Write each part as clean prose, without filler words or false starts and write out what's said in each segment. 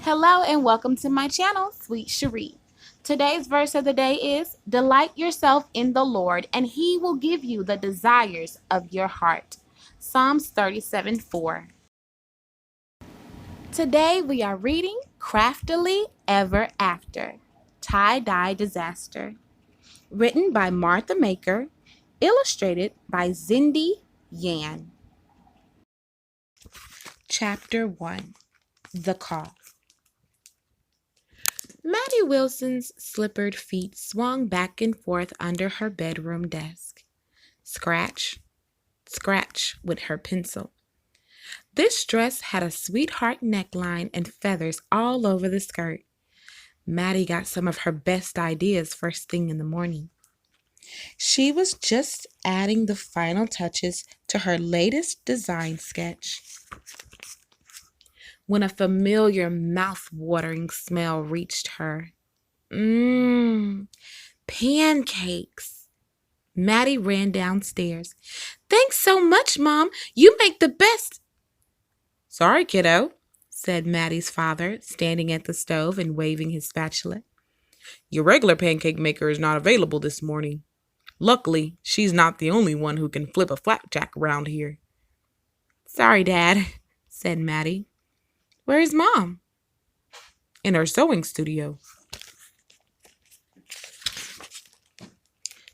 Hello and welcome to my channel, Sweet Cherie. Today's verse of the day is, delight yourself in the Lord, and he will give you the desires of your heart. Psalms 37:4. Today we are reading Craftily Ever After, Tie-Dye Disaster. Written by Martha Maker, illustrated by Cindy Yan. Chapter 1. The Call. Maddie Wilson's slippered feet swung back and forth under her bedroom desk. Scratch, scratch with her pencil. This dress had a sweetheart neckline and feathers all over the skirt. Maddie got some of her best ideas first thing in the morning. She was just adding the final touches to her latest design sketch when a familiar mouth-watering smell reached her. Pancakes. Maddie ran downstairs. Thanks so much, Mom. You make the best. Sorry, kiddo, said Maddie's father, standing at the stove and waving his spatula. Your regular pancake maker is not available this morning. Luckily, she's not the only one who can flip a flapjack around here. Sorry, Dad, said Maddie. Where's Mom? In her sewing studio.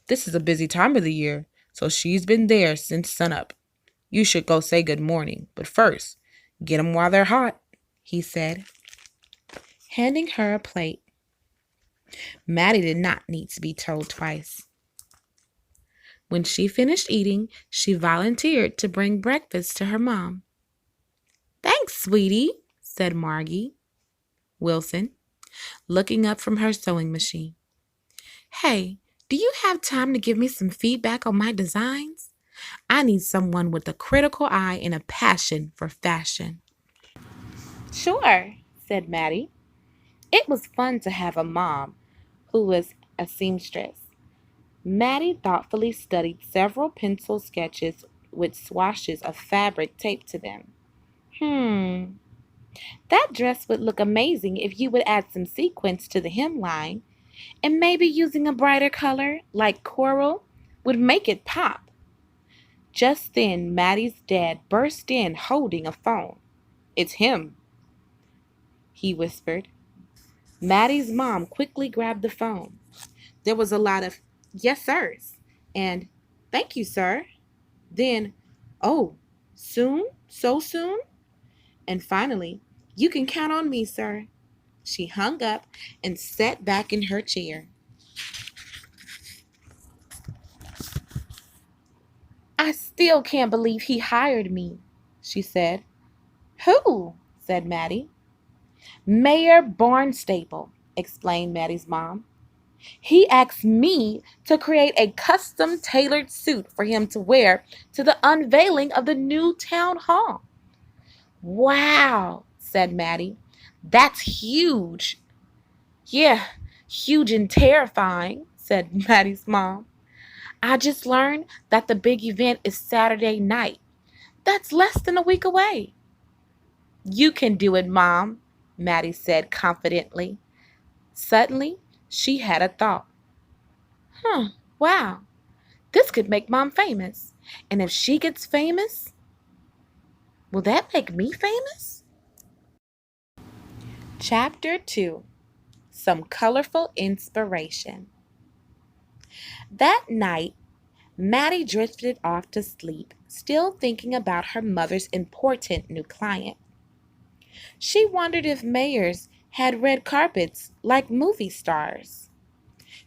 This is a busy time of the year, so she's been there since sunup. You should go say good morning, but first, get 'em while they're hot, he said, handing her a plate. Maddie did not need to be told twice. When she finished eating, she volunteered to bring breakfast to her mom. Thanks, sweetie, said Margie Wilson, looking up from her sewing machine. Hey, do you have time to give me some feedback on my designs? I need someone with a critical eye and a passion for fashion. Sure, said Maddie. It was fun to have a mom who was a seamstress. Maddie thoughtfully studied several pencil sketches with swashes of fabric taped to them. That dress would look amazing if you would add some sequins to the hemline, and maybe using a brighter color like coral would make it pop. Just then, Maddie's dad burst in holding a phone. It's him, he whispered. Maddie's mom quickly grabbed the phone. There was a lot of yes, sirs, and thank you, sir. Then, oh, soon? So soon? And finally, you can count on me, sir. She hung up and sat back in her chair. I still can't believe he hired me, she said. Who? Said Maddie. Mayor Barnstable, explained Maddie's mom. He asked me to create a custom-tailored suit for him to wear to the unveiling of the new town hall. Wow, said Maddie. That's huge. Yeah, huge and terrifying, said Maddie's mom. I just learned that the big event is Saturday night. That's less than a week away. You can do it, Mom, Maddie said confidently. Suddenly, she had a thought. Wow, this could make Mom famous. And if she gets famous, will that make me famous? Chapter 2. Some colorful inspiration. That night, Maddie drifted off to sleep, still thinking about her mother's important new client. She wondered if mayors had red carpets like movie stars.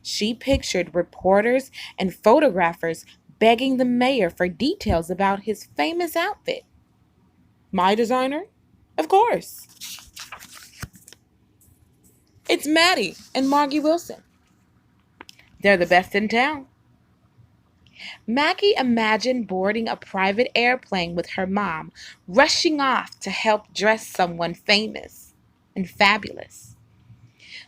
She pictured reporters and photographers begging the mayor for details about his famous outfit. My designer? Of course. It's Maddie and Margie Wilson. They're the best in town. Maggie imagined boarding a private airplane with her mom, rushing off to help dress someone famous and fabulous.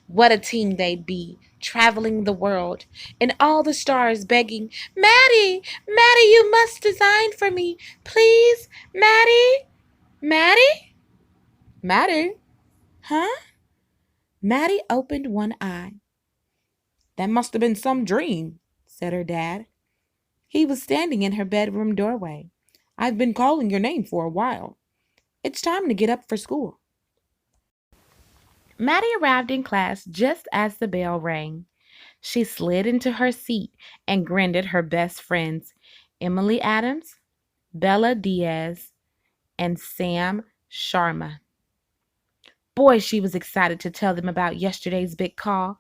What a team they'd be, traveling the world, and all the stars begging, Maddie, Maddie, you must design for me. Please, Maddie, Maddie, Maddie. Huh? Maddie opened one eye. That must have been some dream, said her dad. He was standing in her bedroom doorway. I've been calling your name for a while. It's time to get up for school. Maddie arrived in class just as the bell rang. She slid into her seat and grinned at her best friends, Emily Adams, Bella Diaz, and Sam Sharma. Boy, she was excited to tell them about yesterday's big call.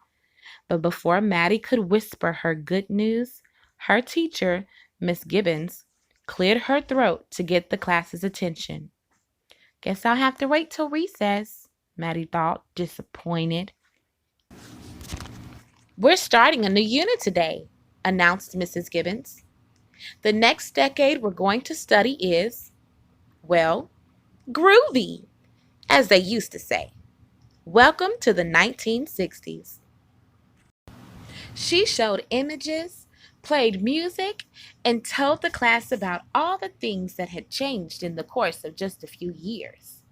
But before Maddie could whisper her good news, her teacher, Miss Gibbons, cleared her throat to get the class's attention. Guess I'll have to wait till recess, Maddie thought, disappointed. We're starting a new unit today, announced Mrs. Gibbons. The next decade we're going to study is, well, groovy, as they used to say. Welcome to the 1960s. She showed images, played music, and told the class about all the things that had changed in the course of just a few years.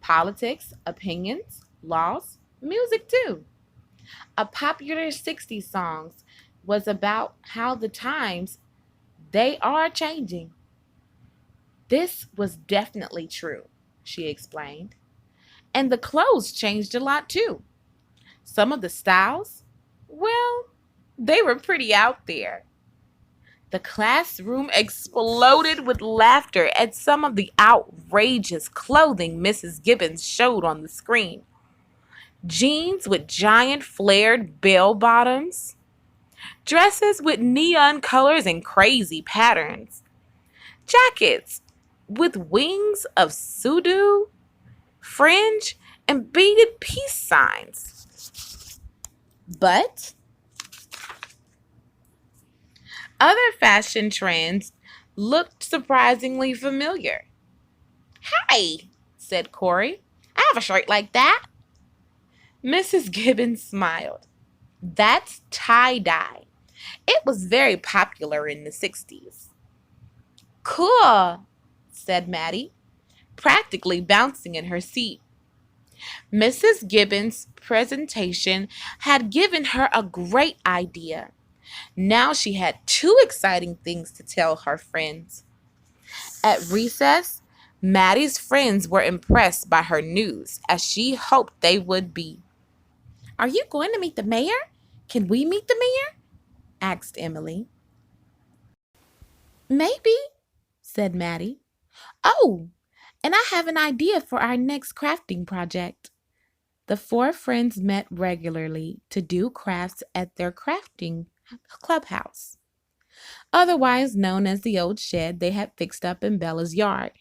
Politics, opinions, laws, music too. A popular 60s song was about how the times they are changing. This was definitely true, she explained. And the clothes changed a lot too. Some of the styles, well, they were pretty out there. The classroom exploded with laughter at some of the outrageous clothing Mrs. Gibbons showed on the screen. Jeans with giant flared bell bottoms, dresses with neon colors and crazy patterns, jackets with wings of pseudo, fringe, and beaded peace signs. But other fashion trends looked surprisingly familiar. Hi, said Corey. I have a shirt like that. Mrs. Gibbons smiled. That's tie-dye. It was very popular in the 60s. Cool, said Maddie, practically bouncing in her seat. Mrs. Gibbons' presentation had given her a great idea. Now she had two exciting things to tell her friends. At recess, Maddie's friends were impressed by her news, as she hoped they would be. Are you going to meet the mayor? Can we meet the mayor? Asked Emily. Maybe, said Maddie. Oh, and I have an idea for our next crafting project. The four friends met regularly to do crafts at their crafting clubhouse, otherwise known as the old shed they had fixed up in Bella's yard.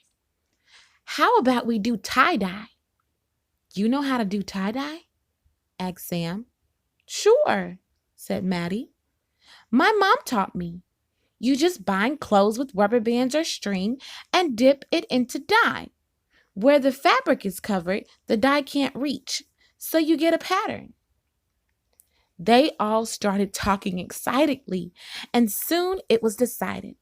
How about we do tie-dye? You know how to do tie-dye? Asked Sam. Sure, said Maddie. My mom taught me. You just bind clothes with rubber bands or string and dip it into dye. Where the fabric is covered, the dye can't reach, so you get a pattern. They all started talking excitedly, and soon it was decided.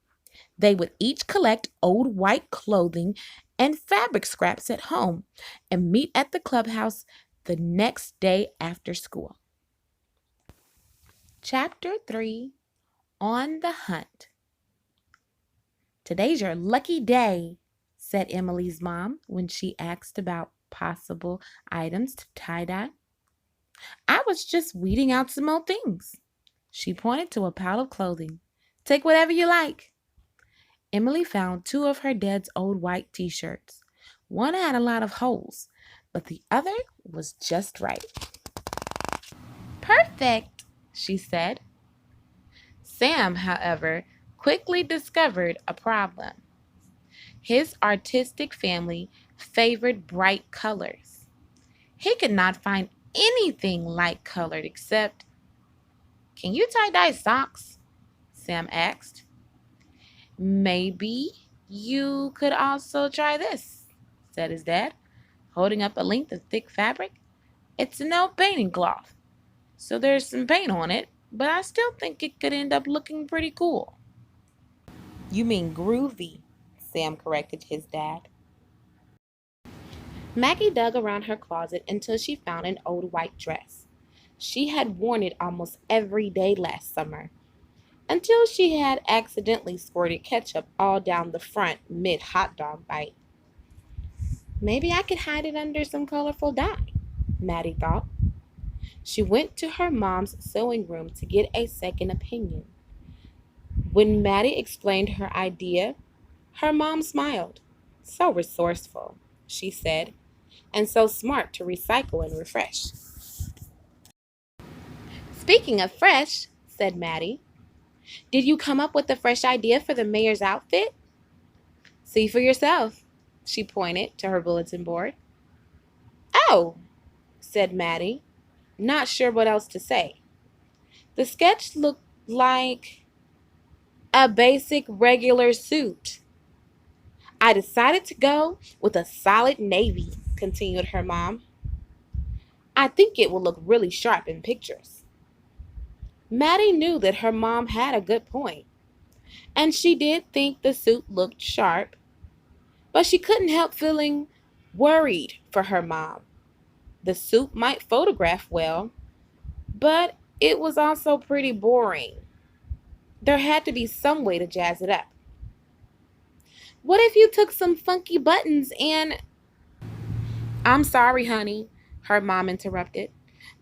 They would each collect old white clothing and fabric scraps at home and meet at the clubhouse the next day after school. Chapter 3, On the Hunt. Today's your lucky day, said Emily's mom when she asked about possible items to tie-dye. I was just weeding out some old things. She pointed to a pile of clothing. Take whatever you like. Emily found two of her dad's old white t-shirts. One had a lot of holes, but the other was just right. Perfect, she said. Sam, however, quickly discovered a problem. His artistic family favored bright colors. He could not find anything light colored except, can you tie-dye socks? Sam asked. Maybe you could also try this, said his dad, holding up a length of thick fabric. It's an old painting cloth, so there's some paint on it, but I still think it could end up looking pretty cool. You mean groovy, Sam corrected his dad. Maggie dug around her closet until she found an old white dress. She had worn it almost every day last summer, until she had accidentally squirted ketchup all down the front mid hot dog bite. Maybe I could hide it under some colorful dye, Maddie thought. She went to her mom's sewing room to get a second opinion. When Maddie explained her idea, her mom smiled. So resourceful, she said, and so smart to recycle and refresh. Speaking of fresh, said Maddie, did you come up with a fresh idea for the mayor's outfit? See for yourself, she pointed to her bulletin board. Oh, said Maddie, not sure what else to say. The sketch looked like a basic regular suit. I decided to go with a solid navy, continued her mom. I think it will look really sharp in pictures. Maddie knew that her mom had a good point, and she did think the suit looked sharp, but she couldn't help feeling worried for her mom. The suit might photograph well, but it was also pretty boring. There had to be some way to jazz it up. What if you took some funky buttons and... I'm sorry, honey, her mom interrupted,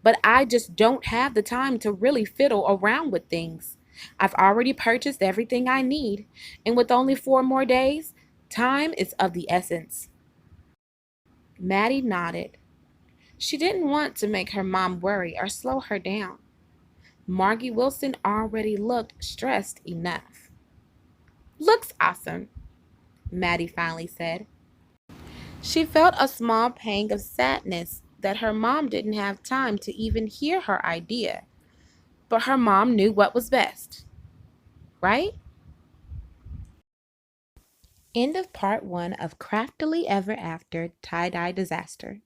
but I just don't have the time to really fiddle around with things. I've already purchased everything I need, and with only 4 more days, time is of the essence. Maddie nodded. She didn't want to make her mom worry or slow her down. Margie Wilson already looked stressed enough. Looks awesome, Maddie finally said. She felt a small pang of sadness that her mom didn't have time to even hear her idea, but her mom knew what was best, right? End of part 1 of Craftily Ever After Tie-Dye Disaster.